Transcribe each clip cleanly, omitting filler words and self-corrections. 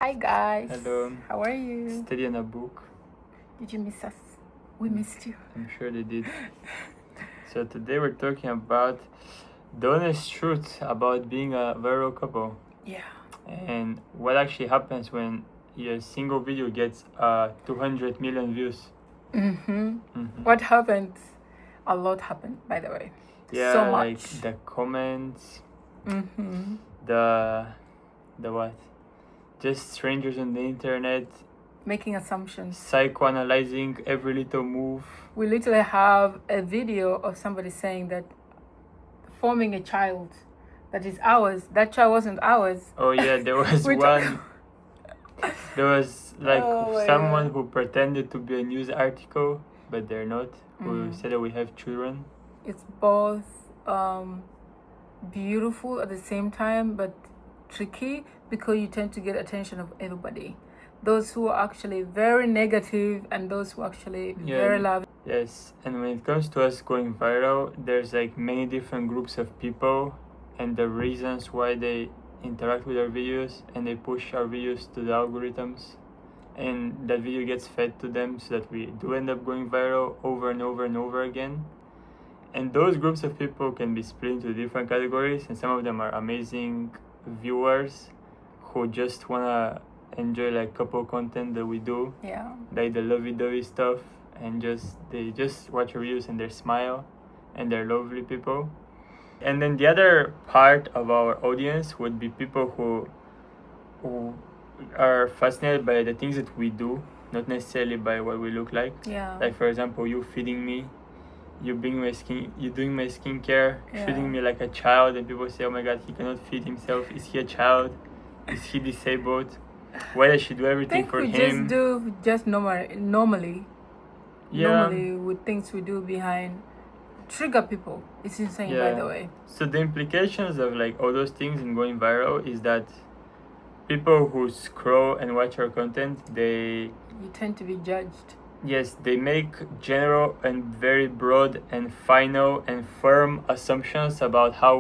Hi guys. Hello. How are you? It's Teddy&Abuk. Did you miss us? We missed you. I'm sure they did. So today we're talking about the honest truth about being a viral couple Yeah. and what actually happens when your single video gets 200 million views. What happened? A lot happened, by the way. Yeah, So like much. the comments, the what? Just strangers on the internet Making assumptions. psychoanalyzing every little move. We literally have a video of somebody saying that forming a child that is ours. That child wasn't ours. Oh yeah, there was We one. There was like Oh my someone God. who pretended to be a news article, but they're not. Who said that we have children. It's both beautiful at the same time, but tricky because you tend to get attention of everybody. Those who are actually very negative and those who are actually very loving. Yes, and when it comes to us going viral, there's like many different groups of people and the reasons why they interact with our videos and they push our videos to the algorithms. And that video gets fed to them so that we do end up going viral over and over and over again. And those groups of people can be split into different categories, and some of them are amazing viewers who just wanna enjoy like couple content that we do, Yeah. like the lovey-dovey stuff, and they just watch our videos and they smile, and they're lovely people. And then the other part of our audience would be people who are fascinated by the things that we do, not necessarily by what we look like. Yeah. Like for example, you feeding me, you doing my skincare, Yeah. treating me like a child, and people say, "Oh my God, he cannot feed himself. Is he a child? Is he disabled? Why does she do I everything think for we him?" just do normally Yeah. with things we do behind trigger people. It's insane, by the way. So the implications of like all those things in going viral is that people who scroll and watch our content, You tend to be judged. they make general and very broad and final and firm assumptions about who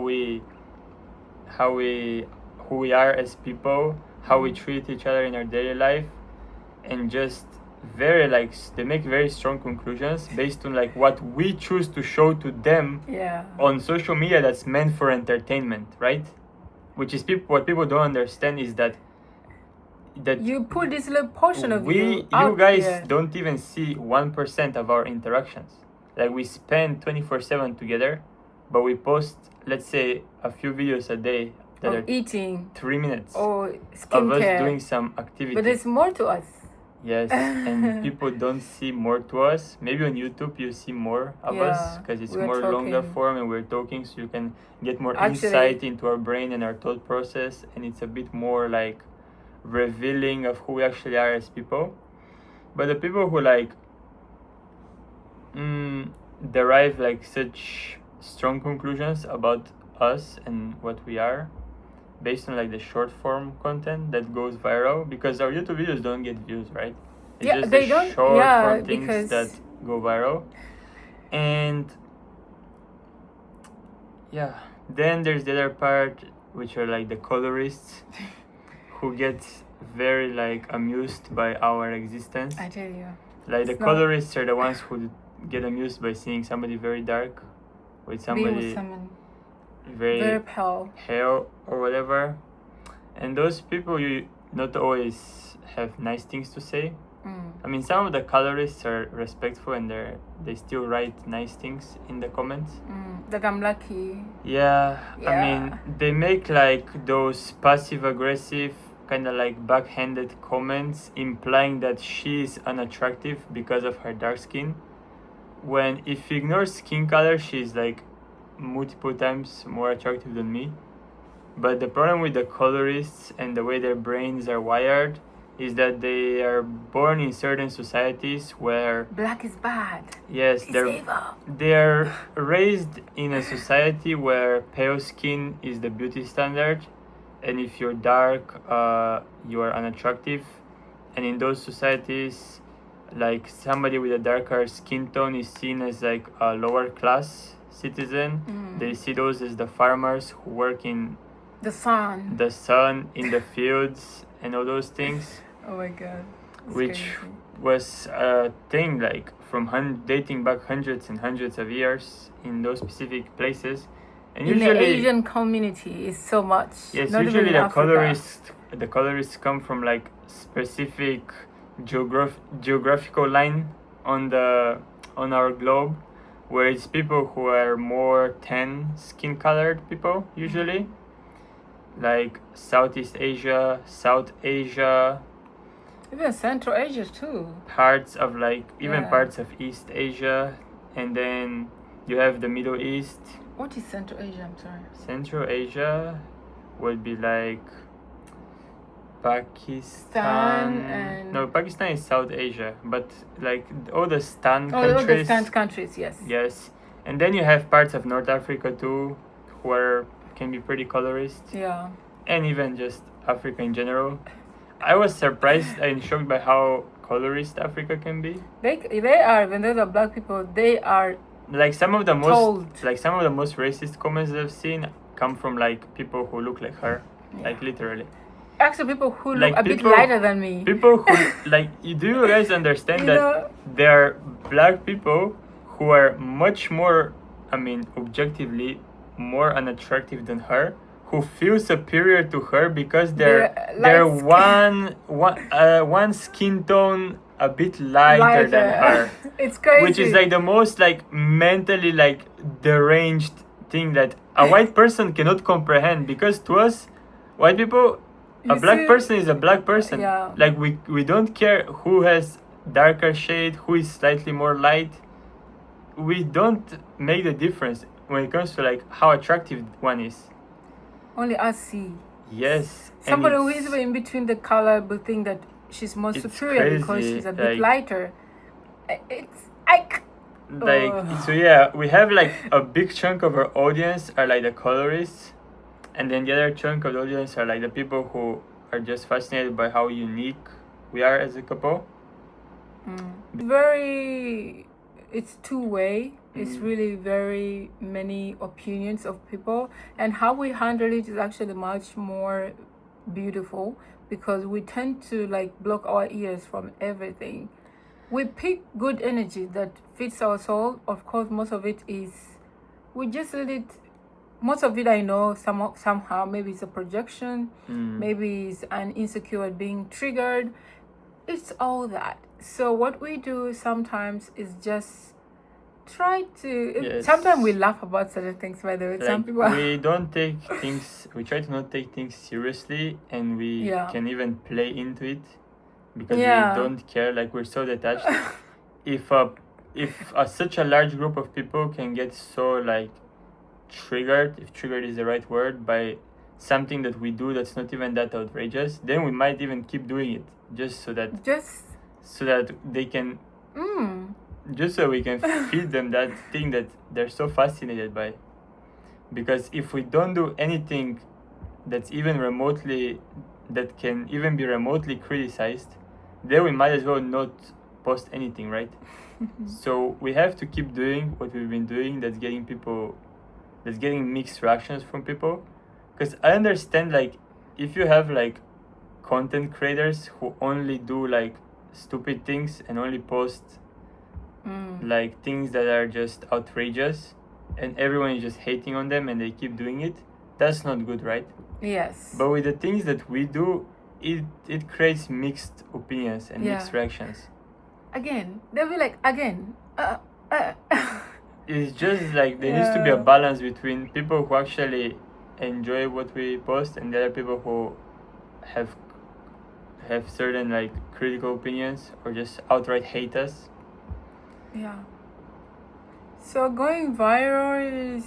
we are as people, how we treat each other in our daily life, and just very like they make very strong conclusions based on like what we choose to show to them on social media that's meant for entertainment, right? Which is what people don't understand is that you put this little portion of you guys don't even see 1% of our interactions. Like we spend 24/7 together, but we post, let's say, a few videos a day that are eating 3 minutes or of skincare. us doing some activity. But there's more to us. Yes, and people don't see more to us. Maybe on YouTube you see more of us because it's more longer form and we're talking, so you can get more insight into our brain and our thought process, and it's a bit more like revealing of who we actually are as people. But the people who like derive like such strong conclusions about us and what we are based on like the short form content that goes viral, because our YouTube videos don't get views, right? It's just they the don't. short form Because things that go viral. And then there's the other part, which are like the colorists who get very like amused by our existence. I tell you, like the colorists are the ones who get amused by seeing somebody very dark with somebody very pale or whatever. And those people, you not always have nice things to say. I mean, some of the colorists are respectful and they still write nice things in the comments. Like I'm lucky. Yeah, I mean, they make like those passive aggressive kind of like backhanded comments implying that she is unattractive because of her dark skin, when if you ignore skin color, she's like multiple times more attractive than me. But the problem with the colorists and the way their brains are wired is that they are born in certain societies where black is bad. Yes, they're raised in a society where pale skin is the beauty standard, and if you're dark, you are unattractive. And in those societies, like somebody with a darker skin tone is seen as like a lower class citizen. They see those as the farmers who work in the sun in the fields and all those things, Oh my god. It's which crazy. was a thing like from dating back hundreds and hundreds of years in those specific places. And In the usually, Asian community is so much. yes, Not usually even in Africa. the colorists come from like specific geographical line on our globe, where it's people who are more tan skin colored people usually, like Southeast Asia, South Asia, Even Central Asia too. parts of like even Yeah. parts of East Asia, and then you have the Middle East. What is Central Asia? I'm sorry. Central Asia would be like Pakistan. Stan and- No, Pakistan is South Asia, but like all the Stan Oh, all the countries. Stan countries, yes. Yes, and then you have parts of North Africa too, where can be pretty colorist, Yeah. and even just Africa in general. I was surprised and shocked by how colorist Africa can be. They are, when those are black people, they are Like some of the Told. most racist comments I've seen come from like people who look like her, like literally. actually people who look Like a bit people- lighter than me. People who like do you guys understand You that know? there are black people who are much more, I mean, objectively more unattractive than her, who feel superior to her because they're They're one skin tone a bit lighter than her, It's crazy. which is like the most like mentally like deranged thing that a white person cannot comprehend, because to us white people, a You black see- person is a black person. Yeah. Like we don't care who has darker shade, who is slightly more light. We don't make the difference when it comes to like how attractive one is. Only us see. Yes. and Somebody who it's- is in between the color will think that she's more It's superior because crazy, she's a bit like- lighter. It's I. like Ugh. so yeah, we have like a big chunk of our audience are like the colorists, and then the other chunk of the audience are like the people who are just fascinated by how unique we are as a couple. It's two-way. It's really very many opinions of people, and how we handle it is actually much more beautiful, because we tend to like block our ears from everything. We pick good energy that fits our soul. Of course, most of it is we just let it. Most of it I know somehow maybe it's a projection, maybe it's an insecure being triggered. It's all that. So what we do sometimes is just try to. Yes. Sometimes we laugh about certain things. By the way, some Like, people. we don't take things, we try to not take things seriously, and we Yeah. can even play into it because Yeah. we don't care, like we're so detached. if such a large group of people can get so like triggered, if triggered is the right word, by something that we do that's not even that outrageous, then we might even keep doing it just so that they can, just so we can feed them that thing that they're so fascinated by. Because if we don't do anything that's even remotely, that can even be remotely criticized, then we might as well not post anything, right? So we have to keep doing what we've been doing, that's getting mixed reactions from people. Because I understand, like, if you have like content creators who only do like stupid things and only post like things that are just outrageous, and everyone is just hating on them and they keep doing it, that's not good, right? Yes. But with the things that we do, it creates mixed opinions and mixed reactions. Again, they'll be like, again. It's just like there needs to be a balance between people who actually enjoy what we post and the other people who have certain like critical opinions or just outright hate us. Yeah. So going viral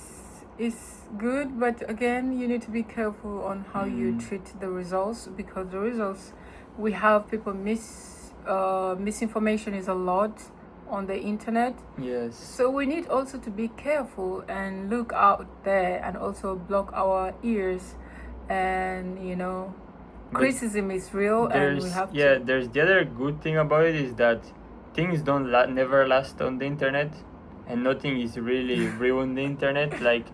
is good, but again, you need to be careful on how you treat the results, because the results, we have people misinformation is a lot on the internet. Yes. So we need also to be careful and look out there, and also block our ears, and criticism is real, and we have to. There's the other good thing about it is that things don't never last on the internet, and nothing is really real on the internet. Like,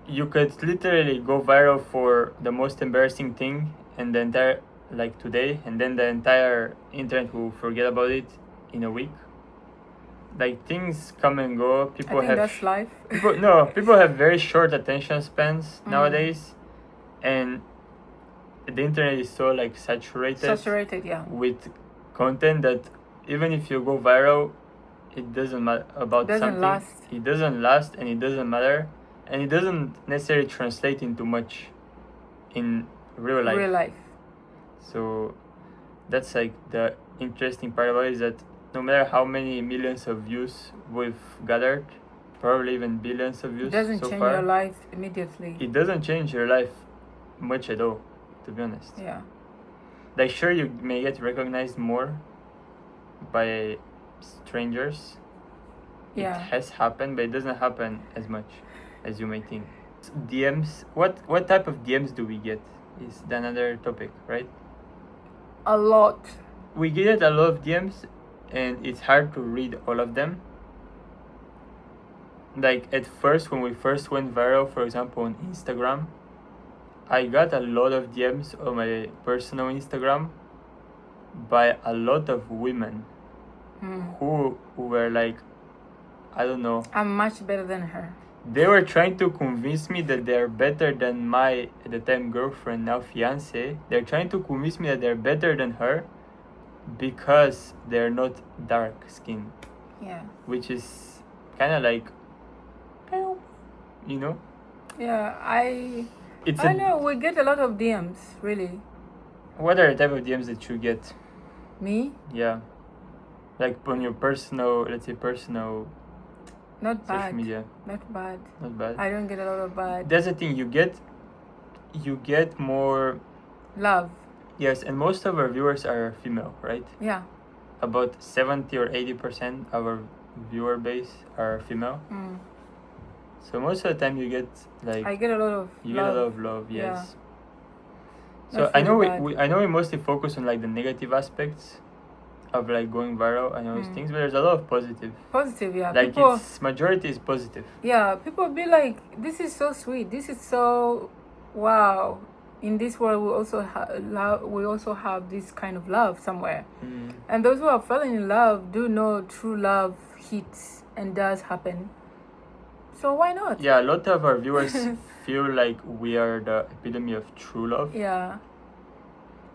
you could literally go viral for the most embarrassing thing, and the entire like today, and then the entire internet will forget about it in a week. Like things come and go. People I think have that's life. people have very short attention spans nowadays, and the internet is so like Saturated, yeah. with content that even if you go viral, it doesn't matter about Doesn't something. last. It doesn't last, and it doesn't matter, and it doesn't necessarily translate into much in real life. Real life. So that's like the interesting part about it, is that no matter how many millions of views we've gathered, probably even billions of It views doesn't so change far, your life immediately. it doesn't change your life much at all, to be honest. Yeah. Like sure, you may get recognized more by strangers. Yeah. It has happened, but it doesn't happen as much as you may think. DMs, what type of DMs do we get is another topic, right? A lot. We get a lot of DMs, and it's hard to read all of them. Like at first, when we first went viral, for example, on Instagram, I got a lot of DMs on my personal Instagram by a lot of women who were like, I don't know, I'm much better than her. they were trying to convince me that they're better than my, at the time, girlfriend, now fiance. They're trying to convince me that they're better than her because they're not dark skinned. Yeah. Which is kind of like, you know? Yeah, I It's know we get a lot of DMs, really. What are the type of DMs that you get? Me? Yeah. Like on your personal, let's say personal Not social bad. media. Not bad. Not bad. I don't get a lot of bad. That's the thing, you get more. Love. Yes, and most of our viewers are female, right? Yeah. About 70 or 80% of our viewer base are female. So most of the time you get like, I get a lot of you love. get a lot of love, yes. Yeah. So That's I know really bad. we mostly focus on like the negative aspects of like going viral and all those things, but there's a lot of positive. Positive, yeah. Like People, its majority is positive. yeah, people be like, this is so sweet. This is so wow. In this world, we also have this kind of love somewhere. And those who are falling in love do know true love hits and does happen. So why not? Yeah, a lot of our viewers feel like we are the epitome of true love. Yeah.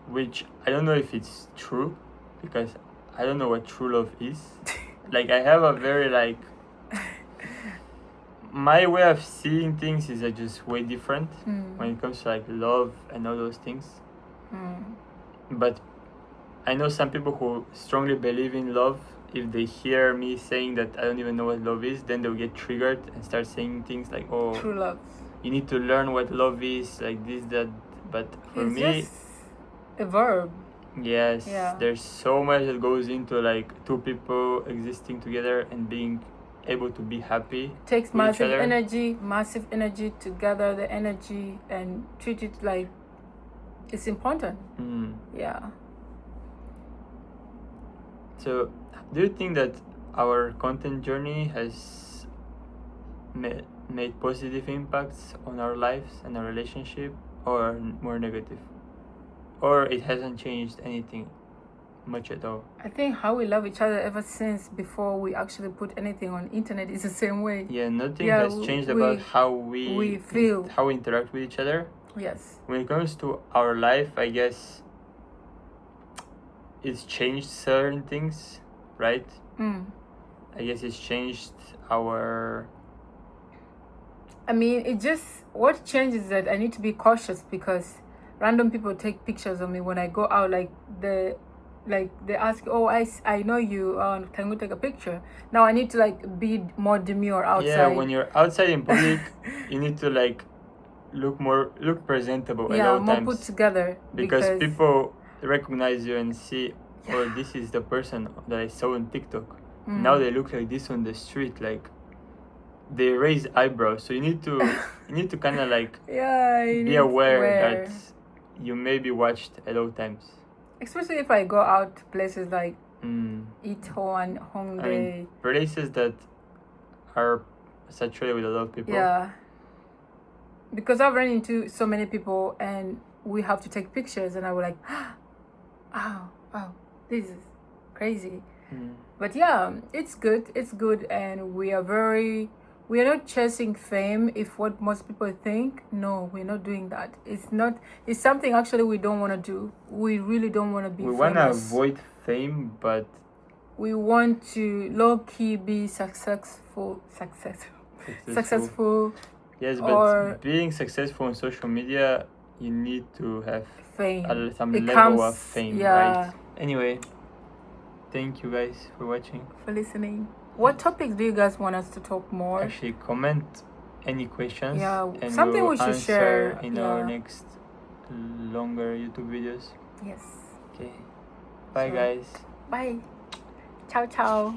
Which I don't know if it's true, because I don't know what true love is. Like I have a very like, my way of seeing things is just way different when it comes to like love and all those things. But I know some people who strongly believe in love. If they hear me saying that I don't even know what love is, then they'll get triggered and start saying things like, "Oh, True love. you need to learn what love is, like this, that." But for It's me, just a verb. yes, Yeah. there's so much that goes into like two people existing together and being able to be happy. Takes with each other. massive energy to gather the energy and treat it like it's important. Yeah. So, do you think that our content journey has made positive impacts on our lives and our relationship, or more negative? Or it hasn't changed anything much at all? I think how we love each other ever since before we actually put anything on internet is the same way. Yeah, nothing Yeah, has changed about how we feel. how we interact with each other. Yes. When it comes to our life, I guess it's changed certain things, right? I guess it's changed our... I mean, what changes is that I need to be cautious because random people take pictures of me when I go out. Like they ask, "Oh, I know you. Can we take a picture?" Now I need to like be more demure outside. Yeah, when you're outside in public, you need to like look presentable at all more times. put together Because people recognize you and see, oh, this is the person that I saw on TikTok. Now they look like this on the street, like they raise eyebrows. So you need to kind of like be aware that you may be watched at all times. Especially if I go out to places like Hongdae. I mean, places that are saturated with a lot of people. Yeah. Because I've run into so many people and we have to take pictures and I was like, oh, this is crazy. Mm. But yeah, it's good, and we are not chasing fame if what most people think. No, we're not doing that. It's something actually we don't want to do. We really don't want to be We famous. want to avoid fame, but We want to low-key be successful. Yes, but or being successful on social media, you need to have fame. some It level comes, of fame, yeah, right? Anyway, thank you guys for watching. for listening. What topics do you guys want us to talk more? Actually, comment any questions, Yeah, and something we'll we should answer share. in our next longer YouTube videos. Yes. Okay, bye So- guys. Bye. Ciao, ciao.